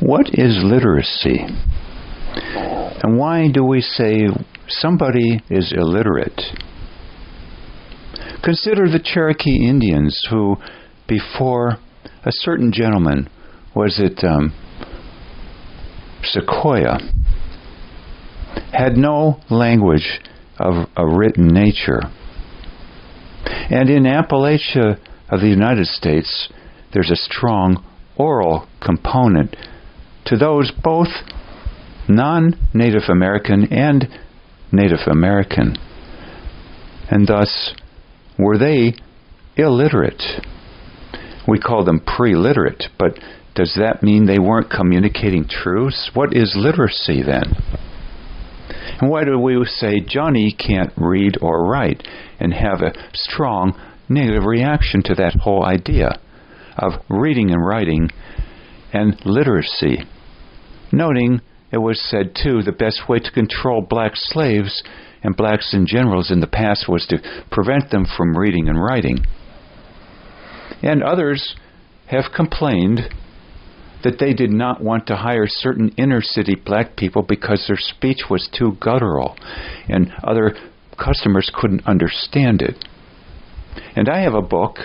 What is literacy? And why do we say somebody is illiterate? Consider the Cherokee Indians who, before a certain gentleman, was it Sequoyah, had no language of a written nature. And in Appalachia of the United States, there's a strong oral component to those both non-Native American and Native American. And thus, were they illiterate? We call them pre-literate, but does that mean they weren't communicating truths? What is literacy then? And why do we say Johnny can't read or write and have a strong negative reaction to that whole idea of reading and writing and literacy? Noting it was said, too, the best way to control black slaves and blacks in general in the past was to prevent them from reading and writing. And others have complained that they did not want to hire certain inner-city black people because their speech was too guttural and other customers couldn't understand it. And I have a book,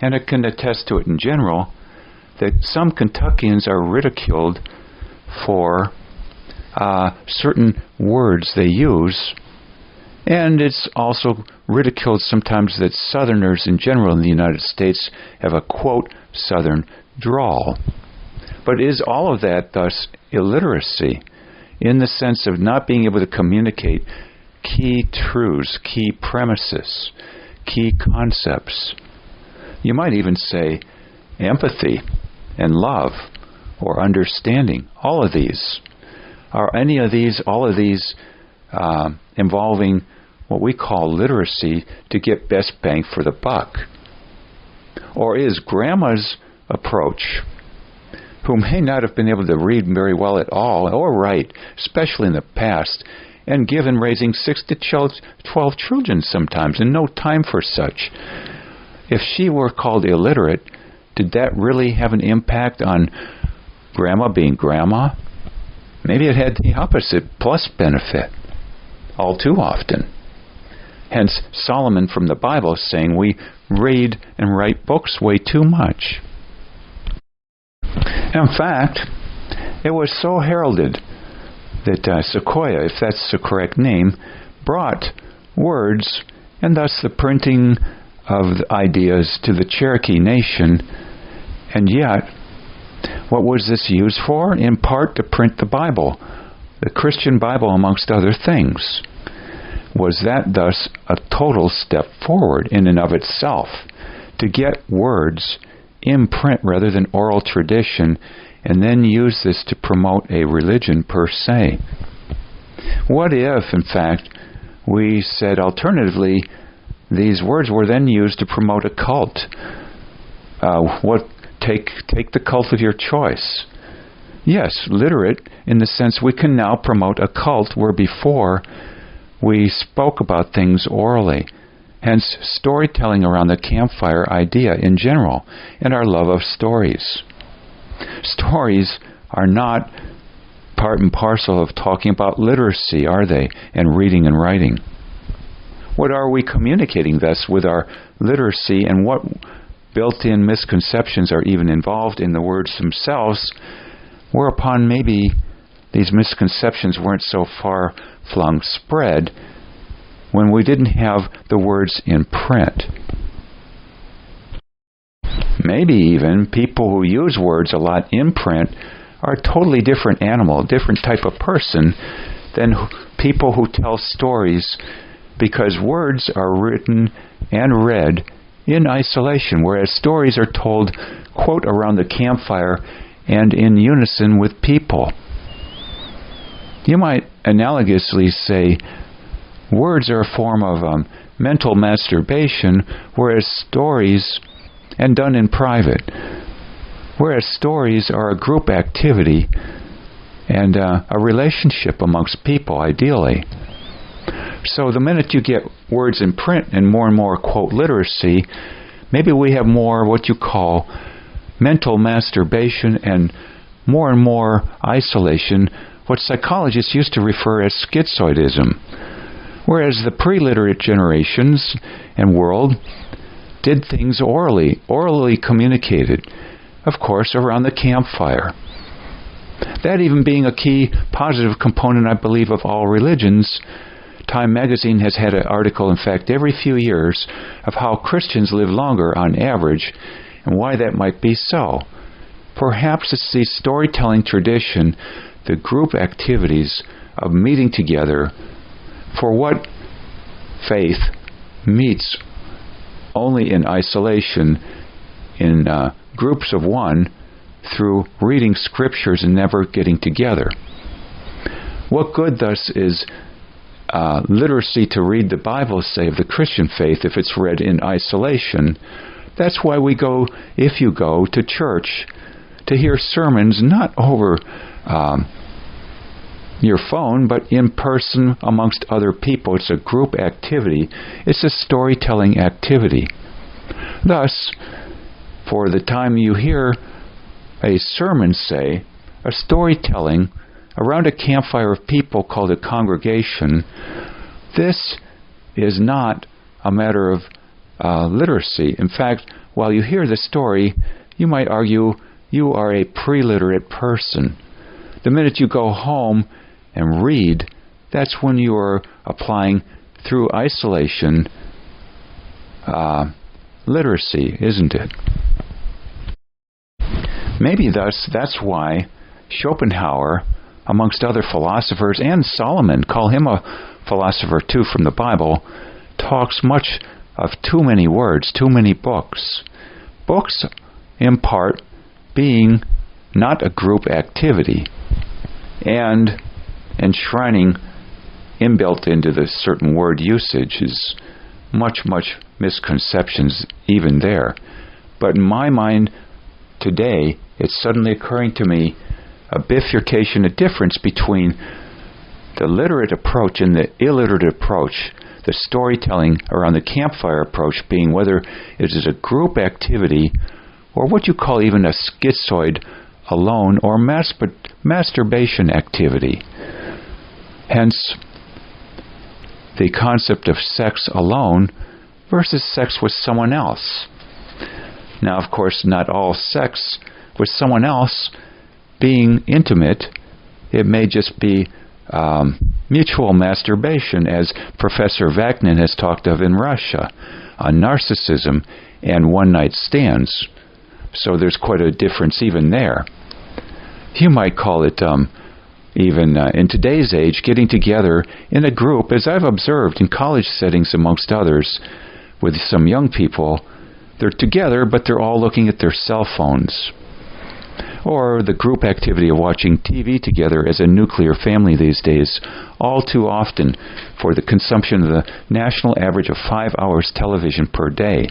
and I can attest to it in general, that some Kentuckians are ridiculed for certain words they use, and it's also ridiculed sometimes that Southerners in general in the United States have a, quote, Southern drawl. But is all of that thus illiteracy in the sense of not being able to communicate key truths, key premises, key concepts? You might even say empathy and love or understanding. All of these. Are any of these, all of these involving what we call literacy to get best bang for the buck? Or is Grandma's approach, who may not have been able to read very well at all or write, especially in the past, and given raising 6 to 12 children sometimes and no time for such, if she were called illiterate, did that really have an impact on Grandma being Grandma? Maybe it had the opposite plus benefit all too often. Hence, Solomon from the Bible saying we read and write books way too much. In fact, it was so heralded that Sequoyah, if that's the correct name, brought words and thus the printing of the ideas to the Cherokee Nation. And yet, what was this used for? In part to print the Bible, the Christian Bible amongst other things. Was that thus a total step forward in and of itself to get words in print rather than oral tradition and then use this to promote a religion per se? What if, in fact, we said alternatively these words were then used to promote a cult? Take the cult of your choice. Yes, literate in the sense we can now promote a cult where before we spoke about things orally. Hence, storytelling around the campfire idea in general and our love of stories. Stories are not part and parcel of talking about literacy, are they? And reading and writing. What are we communicating thus with our literacy, and what built-in misconceptions are even involved in the words themselves, whereupon maybe these misconceptions weren't so far-flung spread when we didn't have the words in print. Maybe even people who use words a lot in print are a totally different animal, a different type of person than people who tell stories, because words are written and read in isolation, whereas stories are told, quote, around the campfire and in unison with people. You might analogously say words are a form of mental masturbation, whereas stories, and done in private, whereas stories are a group activity and a relationship amongst people, ideally. So the minute you get words in print and more, quote, literacy, maybe we have more what you call mental masturbation and more and more isolation, what psychologists used to refer as schizoidism, whereas the pre-literate generations and world did things orally communicated, of course, around the campfire. That even being a key positive component, I believe, of all religions. Time magazine has had an article, in fact, every few years of how Christians live longer on average and why that might be so. Perhaps it's the storytelling tradition, the group activities of meeting together for what faith meets only in isolation, in groups of one, through reading scriptures and never getting together. What good, thus, is literacy to read the Bible, say, of the Christian faith if it's read in isolation? That's why we go, if you go to church, to hear sermons not over your phone, but in person amongst other people. It's a group activity. It's a storytelling activity. Thus, for the time you hear a sermon, say, a storytelling around a campfire of people called a congregation, this is not a matter of literacy. In fact, while you hear the story, you might argue you are a pre-literate person. The minute you go home and read, that's when you are applying, through isolation, literacy, isn't it? Maybe thus, that's why Schopenhauer, amongst other philosophers, and Solomon, call him a philosopher too from the Bible, talks much of too many words, too many books. Books, in part, being not a group activity, and enshrining inbuilt into the certain word usage is much misconceptions even there. But in my mind today, it's suddenly occurring to me a bifurcation, a difference between the literate approach and the illiterate approach, the storytelling around the campfire approach being whether it is a group activity or what you call even a schizoid alone or masturbation activity. Hence, the concept of sex alone versus sex with someone else. Now, of course, not all sex with someone else being intimate. It may just be mutual masturbation, as Professor Vaknin has talked of in Russia, narcissism and one-night stands. So there's quite a difference even there. You might call it, even in today's age, getting together in a group, as I've observed in college settings amongst others, with some young people. They're together, but they're all looking at their cell phones. Or the group activity of watching TV together as a nuclear family these days, all too often for the consumption of the national average of 5 hours television per day.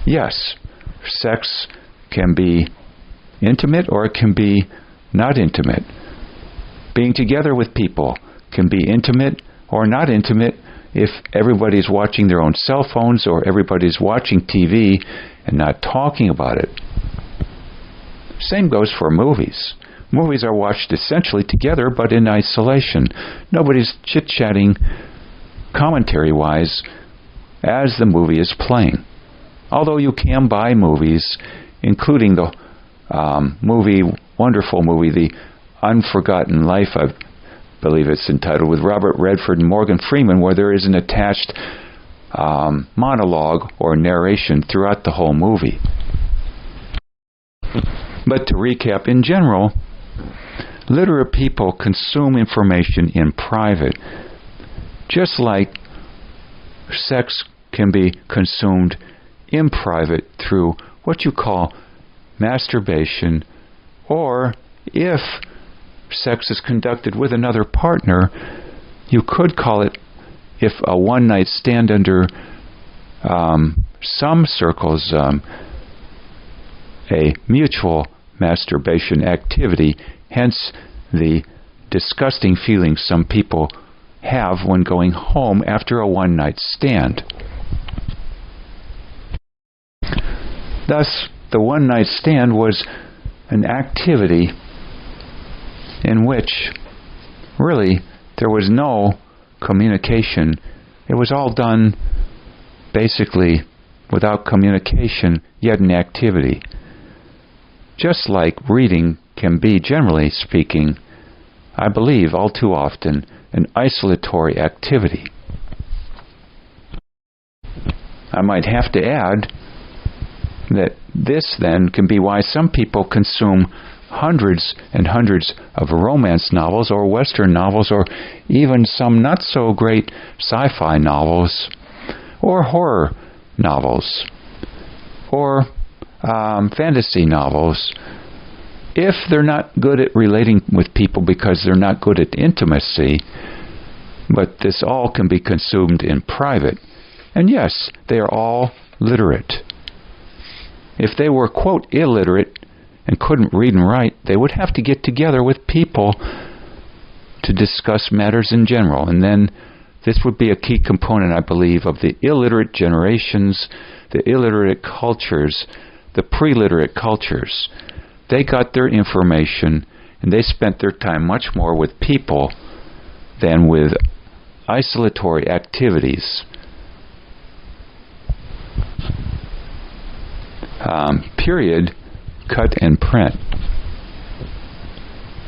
Yes, sex can be intimate or it can be not intimate. Being together with people can be intimate or not intimate if everybody's watching their own cell phones or everybody's watching TV and not talking about it. Same goes for movies. Movies are watched essentially together but in isolation. Nobody's chit-chatting commentary-wise as the movie is playing. Although you can buy movies, including the wonderful movie, The Unforgotten Life, I believe it's entitled, with Robert Redford and Morgan Freeman, where there is an attached monologue or narration throughout the whole movie. But to recap, in general, literate people consume information in private, just like sex can be consumed in private through what you call masturbation, or if sex is conducted with another partner, you could call it, if a one-night stand under some circles, a mutual masturbation activity, hence the disgusting feelings some people have when going home after a one-night stand. Thus, the one-night stand was an activity in which really there was no communication. It was all done basically without communication, yet an activity. Just like reading can be, generally speaking, I believe all too often, an isolatory activity. I might have to add that this then can be why some people consume hundreds and hundreds of romance novels or Western novels or even some not so great sci-fi novels or horror novels or fantasy novels. If they're not good at relating with people because they're not good at intimacy, but this all can be consumed in private. And yes, they are all literate. If they were, quote, illiterate and couldn't read and write, they would have to get together with people to discuss matters in general. And then this would be a key component, I believe, of the illiterate generations, the illiterate cultures, the pre-literate cultures. They got their information and they spent their time much more with people than with isolatory activities. Period, cut and print.